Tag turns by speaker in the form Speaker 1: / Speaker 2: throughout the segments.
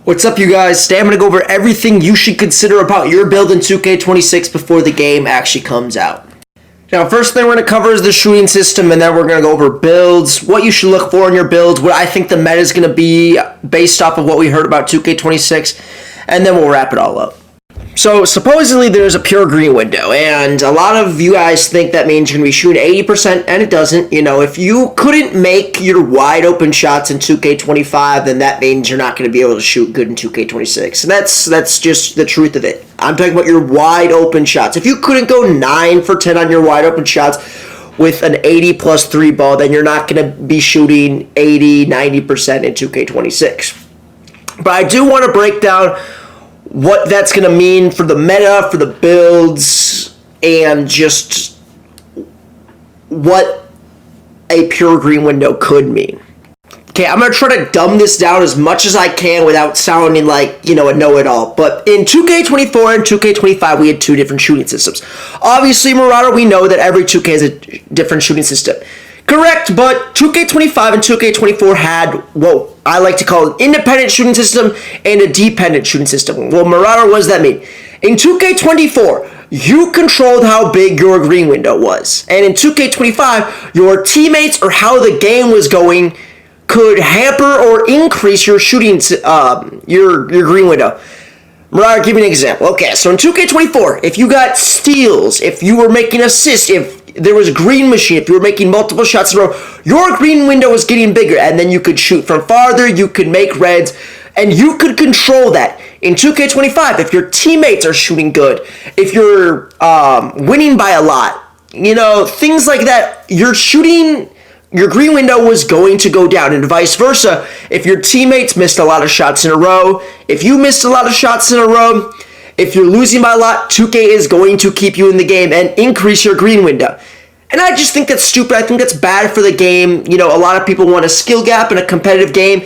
Speaker 1: What's up, you guys? Today I'm going to go over everything you should consider about your build in 2K26 before the game actually comes out. Now, first thing we're going to cover is the shooting system, and then we're going to go over builds, what you should look for in your builds, what I think the meta is going to be based off of what we heard about 2K26, and then we'll wrap it all up. So, supposedly there's a pure green window, and a lot of you guys think that means you're going to be shooting 80%, and it doesn't. You know, if you couldn't make your wide open shots in 2K25, then that means you're not going to be able to shoot good in 2K26. And that's just the truth of it. I'm talking about your wide open shots. If you couldn't go 9 for 10 on your wide open shots with an 80 plus 3 ball, then you're not going to be shooting 80, 90% in 2K26. But I do want to break down what that's going to mean for the meta, for the builds, and just what a pure green window could mean. Okay, I'm going to try to dumb this down as much as I can without sounding like, a know-it-all. But in 2K24 and 2K25, we had two different shooting systems. Obviously, Marauder, we know that every 2K has a different shooting system. Correct, but 2K25 and 2K24 had what I like to call an independent shooting system and a dependent shooting system. Well, Marauder, what does that mean? In 2K24, you controlled how big your green window was. And in 2K25, your teammates or how the game was going could hamper or increase your shooting, your green window. Marauder, give me an example. Okay, so in 2K24, if you got steals, if you were making assists, if there was green machine, if you were making multiple shots in a row, your green window was getting bigger, and then you could shoot from farther, you could make reds, and you could control that. In 2K25, if your teammates are shooting good, if you're winning by a lot, things like that, your green window was going to go down, and vice versa. If your teammates missed a lot of shots in a row, if you missed a lot of shots in a row, if you're losing by a lot, 2K is going to keep you in the game and increase your green window. And I just think that's stupid. I think that's bad for the game. A lot of people want a skill gap in a competitive game.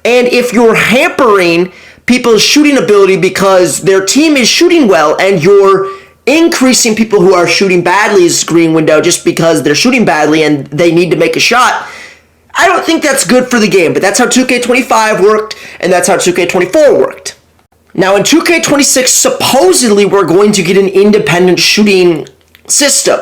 Speaker 1: And if you're hampering people's shooting ability because their team is shooting well and you're increasing people who are shooting badly's green window just because they're shooting badly and they need to make a shot, I don't think that's good for the game. But that's how 2K25 worked, and that's how 2K24 worked. Now, in 2K26, supposedly we're going to get an independent shooting system.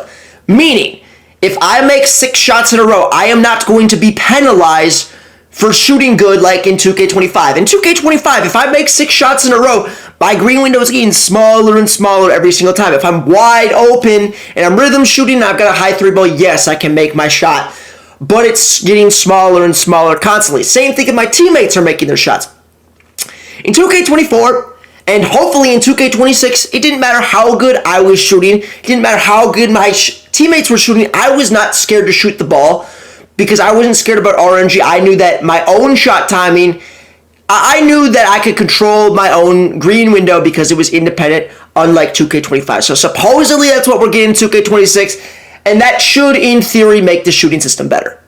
Speaker 1: Meaning, if I make 6 shots in a row, I am not going to be penalized for shooting good like in 2K25. In 2K25, if I make 6 shots in a row, my green window is getting smaller and smaller every single time. If I'm wide open and I'm rhythm shooting and I've got a high 3 ball, yes, I can make my shot. But it's getting smaller and smaller constantly. Same thing if my teammates are making their shots. In 2K24, and hopefully in 2K26, it didn't matter how good I was shooting. It didn't matter how good my teammates were shooting. I was not scared to shoot the ball because I wasn't scared about RNG. I knew that my own shot timing, I knew that I could control my own green window because it was independent, unlike 2K25. So supposedly that's what we're getting in 2K26, and that should, in theory, make the shooting system better.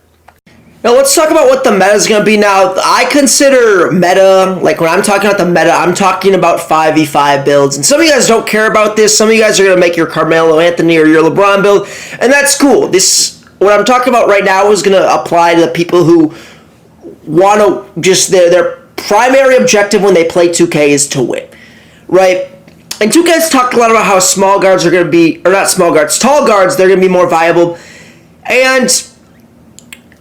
Speaker 1: Now, let's talk about what the meta is going to be now. I consider meta, like when I'm talking about the meta, I'm talking about 5v5 builds. And some of you guys don't care about this. Some of you guys are going to make your Carmelo Anthony or your LeBron build, and that's cool. What I'm talking about right now is going to apply to the people who want to just, their primary objective when they play 2K is to win, right? And 2K's talked a lot about how small guards are going to be, or not small guards, tall guards, they're going to be more viable. And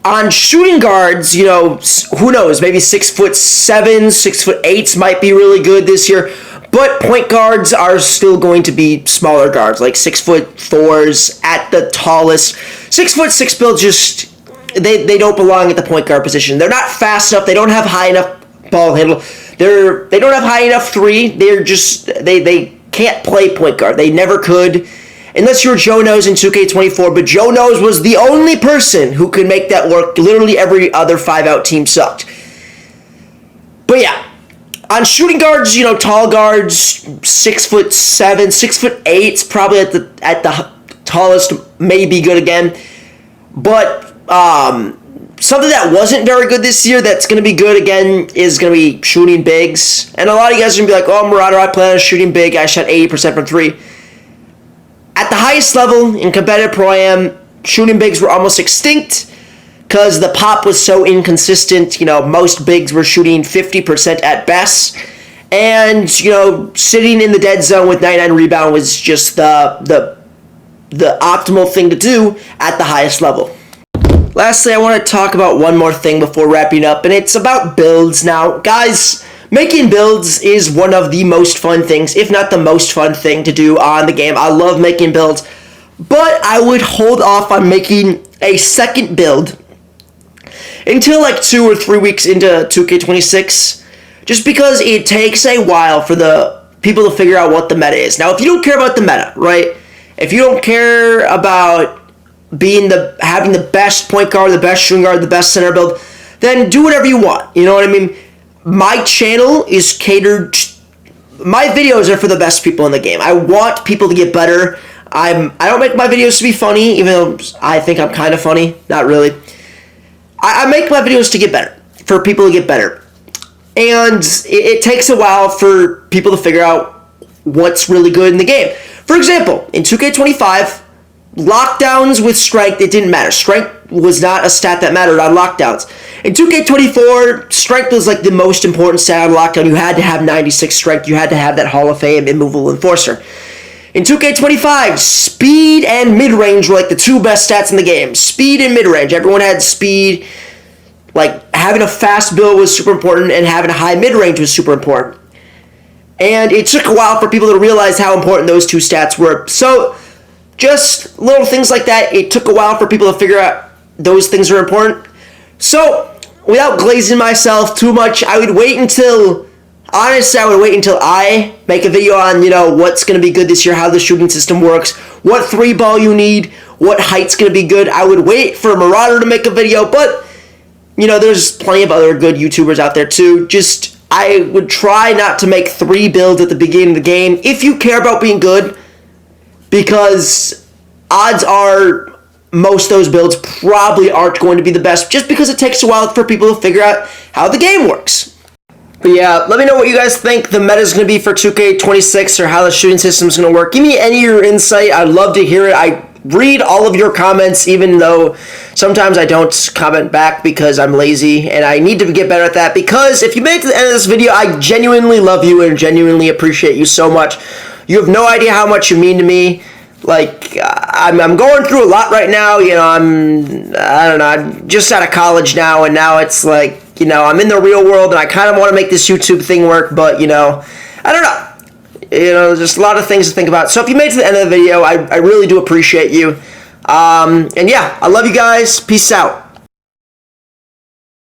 Speaker 1: on shooting guards, who knows, maybe 6'7", 6'8" might be really good this year. But point guards are still going to be smaller guards, like 6'4" at the tallest. 6'6" builds just, they don't belong at the point guard position. They're not fast enough. They don't have high enough ball handle. They don't have high enough 3. They're just, they can't play point guard. They never could. Unless you're Joe Nose in 2K24, but Joe Nose was the only person who could make that work. Literally every other 5-out team sucked. But yeah, on shooting guards, tall guards, 6'7", 6'8", probably at the tallest, may be good again. But something that wasn't very good this year that's going to be good again is going to be shooting bigs. And a lot of you guys are going to be like, oh, Marauder, I plan on shooting big. I shot 80% from 3. At the highest level in competitive Pro-Am, shooting bigs were almost extinct because the pop was so inconsistent. Most bigs were shooting 50% at best. And, you know, sitting in the dead zone with 99 rebound was just the optimal thing to do at the highest level. Lastly, I want to talk about one more thing before wrapping up, and it's about builds. Now, guys, making builds is one of the most fun things, if not the most fun thing to do on the game. I love making builds, but I would hold off on making a second build until like 2 or 3 weeks into 2K26, just because it takes a while for the people to figure out what the meta is. Now, if you don't care about the meta, right? If you don't care about having the best point guard, the best shooting guard, the best center build, then do whatever you want. You know what I mean? My channel is catered. My videos are for the best people in the game. I want people to get better. I don't make my videos to be funny, even though I think I'm kind of funny. Not really. I make my videos to get better, for people to get better. And it takes a while for people to figure out what's really good in the game. For example, in 2K25, lockdowns with strength, it didn't matter. Strength was not a stat that mattered on lockdowns. In 2K24, strength was like the most important stat on lockdown. You had to have 96 strength. You had to have that Hall of Fame immovable enforcer. In 2K25, speed and mid-range were like the two best stats in the game. Speed and mid-range. Everyone had speed. Like, having a fast build was super important, and having a high mid-range was super important. And it took a while for people to realize how important those two stats were. So, just little things like that. It took a while for people to figure out those things are important. So, without glazing myself too much, I would wait until I make a video on, you know, what's going to be good this year, how the shooting system works, what 3-ball you need, what height's going to be good. I would wait for Marauder to make a video, but, you know, there's plenty of other good YouTubers out there too. Just, I would try not to make 3 builds at the beginning of the game if you care about being good, because odds are most of those builds probably aren't going to be the best, just because it takes a while for people to figure out how the game works. But yeah, let me know what you guys think the meta is going to be for 2K26 or how the shooting system is going to work. Give me any of your insight. I'd love to hear it. I read all of your comments, even though sometimes I don't comment back because I'm lazy, and I need to get better at that, because if you made it to the end of this video, I genuinely love you and genuinely appreciate you so much. You have no idea how much you mean to me. Like, I'm going through a lot right now. You know, I'm just out of college now, and now it's like, you know, I'm in the real world, and I kind of want to make this YouTube thing work, but, you know, I don't know. You know, there's a lot of things to think about. So if you made it to the end of the video, I really do appreciate you. And yeah, I love you guys. Peace out.